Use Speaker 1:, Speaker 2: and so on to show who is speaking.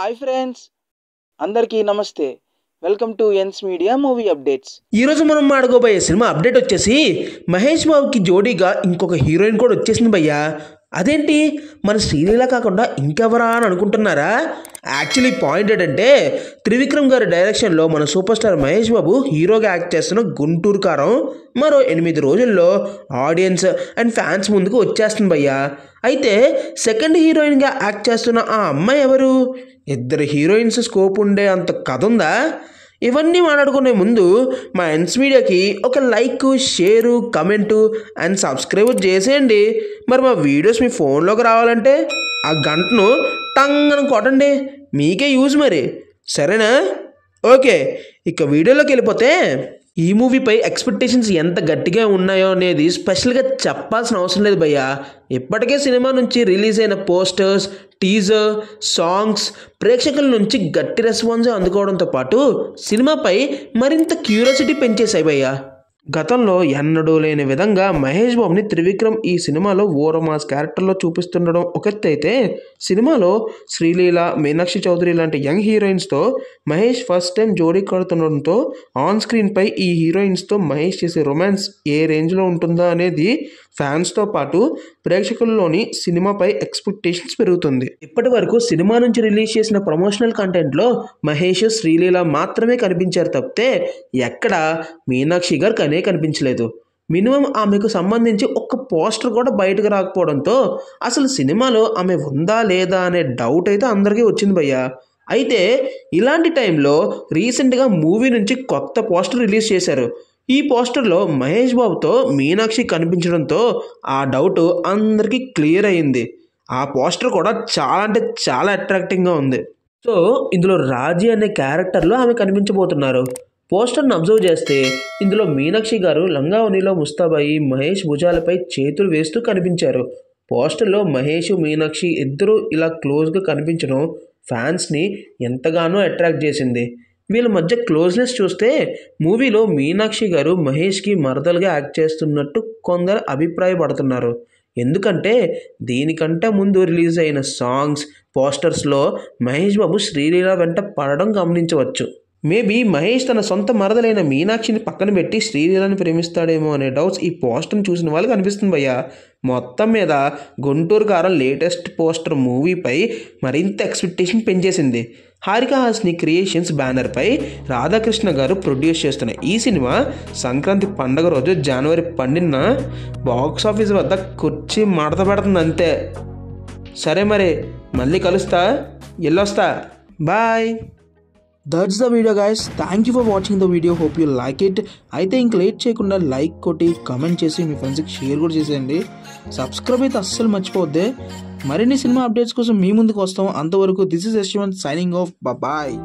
Speaker 1: Hi friends, అందరికీ నమస్తే. Welcome to NS media movie updates.
Speaker 2: ఈరోజు మనం మాడుకోబోయే సినిమా అప్డేట్ వచ్చేసి మహేష్ బాబుకి జోడీగా ఇంకొక హీరోయిన్ కూడా వచ్చేసింది భయ్యా. అదేంటి మన శ్రీలీల కాకుండా ఇంకెవరా అని అనుకుంటున్నారా? యాక్చువల్లీ పాయింట్ ఏంటంటే త్రివిక్రమ్ గారి డైరెక్షన్లో మన సూపర్ స్టార్ మహేష్ బాబు హీరోగా యాక్ట్ చేస్తున్న గుంటూరు కారం మరో 8 రోజుల్లో ఆడియన్స్ అండ్ ఫ్యాన్స్ ముందుకు వచ్చేస్తుంది భయ్యా. అయితే సెకండ్ హీరోయిన్గా యాక్ట్ చేస్తున్న ఆ అమ్మాయి ఎవరు? 2 హీరోయిన్స్ స్కోప్ ఉండే అంత కథ ఉందా? ఇవన్నీ మాట్లాడుకునే ముందు మా ఎన్స్ మీడియాకి ఒక like, share, comment and subscribe చేసేయండి. మరి మా వీడియోస్ మీ ఫోన్లోకి రావాలంటే ఆ గంటను టంగను కొట్టండి, మీకే యూజ్ మరి. సరేనా? ఓకే, ఇక వీడియోలోకి వెళ్ళిపోతే ఈ మూవీపై ఎక్స్పెక్టేషన్స్ ఎంత గట్టిగా ఉన్నాయో అనేది స్పెషల్గా చెప్పాల్సిన అవసరం లేదు భయ్యా. ఇప్పటికే సినిమా నుంచి రిలీజ్ అయిన పోస్టర్స్, టీజర్, సాంగ్స్ ప్రేక్షకుల నుంచి గట్టి రెస్పాన్స్ అందుకోవడంతో పాటు సినిమాపై మరింత క్యూరియాసిటీ పెంచేశాయి భయ్యా. గతంలో ఎన్నడూ లేని విధంగా మహేష్ బాబుని త్రివిక్రమ్ ఈ సినిమాలో ఓరమాస్ క్యారెక్టర్లో చూపిస్తుండడం ఒక ఎత్తు అయితే, సినిమాలో శ్రీలీల, మీనాక్షి చౌదరి లాంటి యంగ్ హీరోయిన్స్తో మహేష్ ఫస్ట్ టైం జోడీ కడుతుండడంతో ఆన్ స్క్రీన్పై ఈ హీరోయిన్స్తో మహేష్ చేసే రొమాన్స్ ఏ రేంజ్లో ఉంటుందా అనేది ఫ్యాన్స్తో పాటు ప్రేక్షకుల్లోని సినిమాపై ఎక్స్పెక్టేషన్స్ పెరుగుతుంది. ఇప్పటి వరకు సినిమా నుంచి రిలీజ్ చేసిన ప్రమోషనల్ కంటెంట్లో మహేష్, శ్రీలీల మాత్రమే కనిపించారు తప్పితే ఎక్కడ మీనాక్షి గారు కనిపించలేదు. మినిమం ఆమెకు సంబంధించి ఒక్క పోస్టర్ కూడా బయటకు రాకపోవడంతో అసలు సినిమాలో ఆమె ఉందా లేదా అనే డౌట్ అయితే అందరికీ వచ్చింది భయ్యా. అయితే ఇలాంటి టైంలో రీసెంట్గా మూవీ నుంచి కొత్త పోస్టర్ రిలీజ్ చేశారు. ఈ పోస్టర్లో మహేష్ బాబుతో మీనాక్షి కనిపించడంతో ఆ డౌట్ అందరికీ క్లియర్ అయ్యింది. ఆ పోస్టర్ కూడా చాలా అంటే చాలా అట్రాక్టింగ్గా ఉంది. సో ఇందులో రాజీ అనే క్యారెక్టర్లో ఆమె కనిపించబోతున్నారు. పోస్టర్ను అబ్జర్వ్ చేస్తే ఇందులో మీనాక్షి గారు లంగావనిలో ముస్తాబాయి మహేష్ భుజాలపై చేతులు వేస్తూ కనిపించారు. పోస్టర్లో మహేష్, మీనాక్షి ఇద్దరూ ఇలా క్లోజ్గా కనిపించడం ఫ్యాన్స్ని ఎంతగానో అట్రాక్ట్ చేసింది. వీళ్ళ మధ్య క్లోజ్నెస్ చూస్తే మూవీలో మీనాక్షి గారు మహేష్కి మరదలుగా యాక్ట్ చేస్తున్నట్టు కొందరు అభిప్రాయపడుతున్నారు. ఎందుకంటే దీనికంటే ముందు రిలీజ్ అయిన సాంగ్స్, పోస్టర్స్లో మహేష్ బాబు శ్రీలీల వెంట పడడం గమనించవచ్చు. మేబీ మహేష్ తన సొంత మరదలైన మీనాక్షిని పక్కన పెట్టి శ్రీలీలను ప్రేమిస్తాడేమో అనే డౌట్స్ ఈ పోస్టర్ని చూసిన వాళ్ళకి అనిపిస్తుంది భయ్యా. మొత్తం మీద గుంటూరు కారం లేటెస్ట్ పోస్టర్ మూవీపై మరింత ఎక్స్పెక్టేషన్ పెంచేసింది. హారిక హాసిని క్రియేషన్స్ బ్యానర్పై రాధాకృష్ణ గారు ప్రొడ్యూస్ చేస్తున్న ఈ సినిమా సంక్రాంతి పండుగ రోజు జనవరి 12న బాక్సాఫీస్ వద్ద కుర్చీ మడత పెడుతుంది అంతే. సరే మరి, మళ్ళీ కలుస్తా, వెళ్ళొస్తా, bye.
Speaker 1: That's the video guys. Thank you for watching the video. Hope you like it. అయితే ఇంక లేట్ చేయకుండా లైక్ కొట్టి కమెంట్ చేసి మీ ఫ్రెండ్స్కి షేర్ కూడా చేసేయండి. సబ్స్క్రైబ్ అయితే అస్సలు మర్చిపోద్దే. మరిన్ని సినిమా అప్డేట్స్ కోసం మీ ముందుకు వస్తాం. అంతవరకు this is Yashwant signing off. Bye.